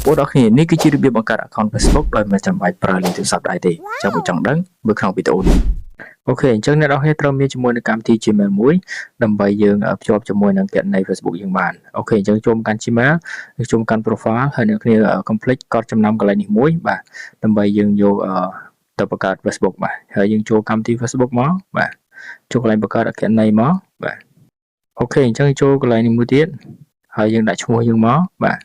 បងប្អូនអរគ្នានេះគឺជារបៀបបង្កើត account Facebook ដោយមិនចាំបាច់ប្រើលេខទូរស័ព្ទដៃទេចាំបងចង់ដឹងមើលក្នុងវីដេអូនេះអូខេអញ្ចឹងអ្នកនរគ្នាត្រូវមានជាមួយនឹងកម្មវិធី Gmail មួយដើម្បីយើងភ្ជាប់ជាមួយនឹងគណនី Facebook យើងបានអូខេអញ្ចឹងចូលមកកាន់ Gmail ឬចូលមកកាន់ profile ហើយអ្នកគ្នា complete កត់ចំណាំកន្លែងនេះមួយបាទដើម្បីយើងយកទៅបង្កើត Facebook បាទហើយយើងចូលកម្មវិធី Facebook មកបាទចូលកន្លែងបង្កើតគណនីមកបាទអូខេអញ្ចឹងចូលកន្លែងនេះមួយទៀតហើយយើងដាក់ឈ្មោះយើងមកបាទ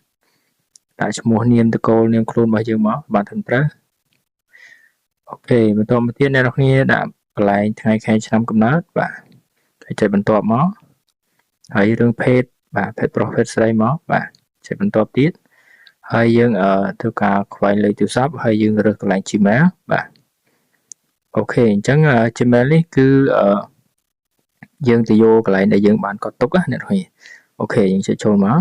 ដាក់ឈ្មោះនាមតកូលនាមខ្លួនរបស់យើងមកបានត្រឹមត្រូវអូខេបន្តមកទៀតអ្នកនរគ្នាដាក់កន្លែងថ្ងៃខែឆ្នាំកំណើតបាទហើយចុចបន្ទាប់មកហើយរឿងភេទបាទភេទប្រុសភេទស្រីមកបាទចុចបន្ទាប់ទៀតហើយយើងធ្វើការខ្វែងលេខទូរស័ព្ទហើយយើងរើសកន្លែង Gmail បាទអូខេអញ្ចឹង Gmail នេះគឺយើងទៅយកកន្លែងដែលយើងបានកត់ទុកណាអ្នកនរគ្នាអូខេយើងចុចចូលមក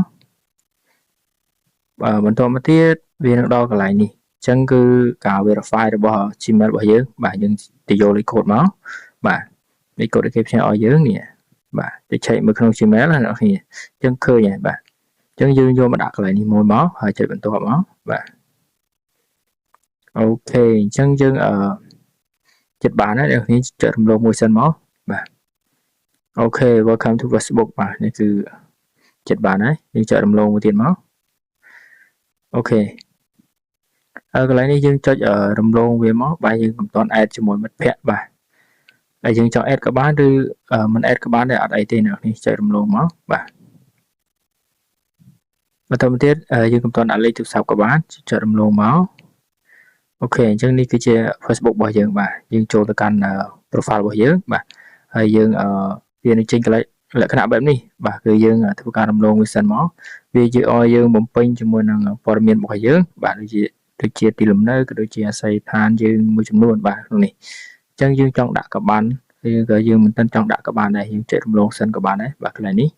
បន្តមកទៀតវានឹងដល់កន្លែងនេះអញ្ចឹងគឺការ verify របស់ Gmail របស់យើងបាទយើងទៅយកលេខកូដមកបាទលេខកូដដែលគេផ្ញើឲ្យយើងនេះបាទទៅឆែកមើលក្នុង Gmail ណាអ្នកនរគ្នាអញ្ចឹងឃើញហើយបាទអញ្ចឹងយើងយកមកដាក់កន្លែងនេះមួយមកហើយចុចបន្ទាប់មកបាទអូខេអញ្ចឹងយើងចិត្តបានហើយអ្នកនរគ្នាចុចរំលងមួយសិនមកបាទអូខេ welcome to Facebook បាទនេះគឺចិត្តបានហើយយើងចុចរំលងមួយទៀតមកអូខេកន្លែងនេះយើងចុចរំលងវាមកបាទយើងមិនទាន់ add ជាមួយមិត្តភ័ក្តិបាទតែយើងចង់ add ក៏បានឬមិន add ក៏បានដែរអត់អីទេអ្នកនេះចុចរំលងមកបាទបន្តមកទៀតយើងមិនទាន់ដាក់លេខទូរស័ព្ទក៏បានចុចរំលងមកអូខេអញ្ចឹងនេះគឺជា Facebook របស់យើងបាទយើងចូលទៅកាន់ profile របស់យើងបាទហើយយើងវានឹងចេញកន្លែងលក្ខណៈបែបនេះបាទគឺយើងធ្វើការរំលងវាសិនមកវាជាឲ្យយើងបំពេញជាមួយនឹងព័ត៌មានរបស់យើងបាទដូចជាទីលំនៅក៏ដូចជាអាស័យដ្ឋានយើងមួយចំនួនបាទក្នុងនេះអញ្ចឹងយើងចង់ដាក់ក៏បានឬក៏យើងមិនទាន់ចង់ដាក់ក៏បានដែរយើងចុចរំលងសិនក៏បានដែរបាទកន្លែងនេះ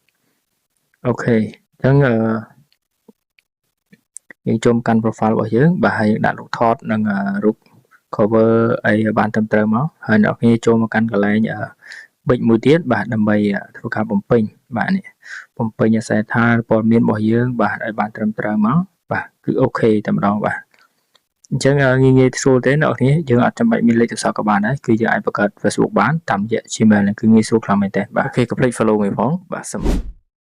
អូខេអញ្ចឹងយើងចូលកាន់ profile របស់យើងបាទហើយដាក់រូបថតនិងរូប cover អីបានត្រឹមត្រូវមកហើយអ្នកគ្នាចូលមកកាន់កន្លែងប៊ិចមួយទៀតបាទដើម្បីធ្វើការបំពេញបាទនេះបំពេញអាស័យដ្ឋានព័ត៌មានរបស់យើងបាទឲ្យបានត្រឹមត្រូវមកបាទគឺអូខេតែម្ដងបាទអញ្ចឹងងាយស្រួលទេអ្នកគ្នាយើងអត់ចាំបាច់មានលេខទូរស័ព្ទក៏បានដែរគឺយើងអាចបង្កើត Facebook បានតាមរយៈ Gmail គឺងាយស្រួលខ្លាំងមែនតើបាទអូខេកុំភ្លេច follow មួយផងបាទសូម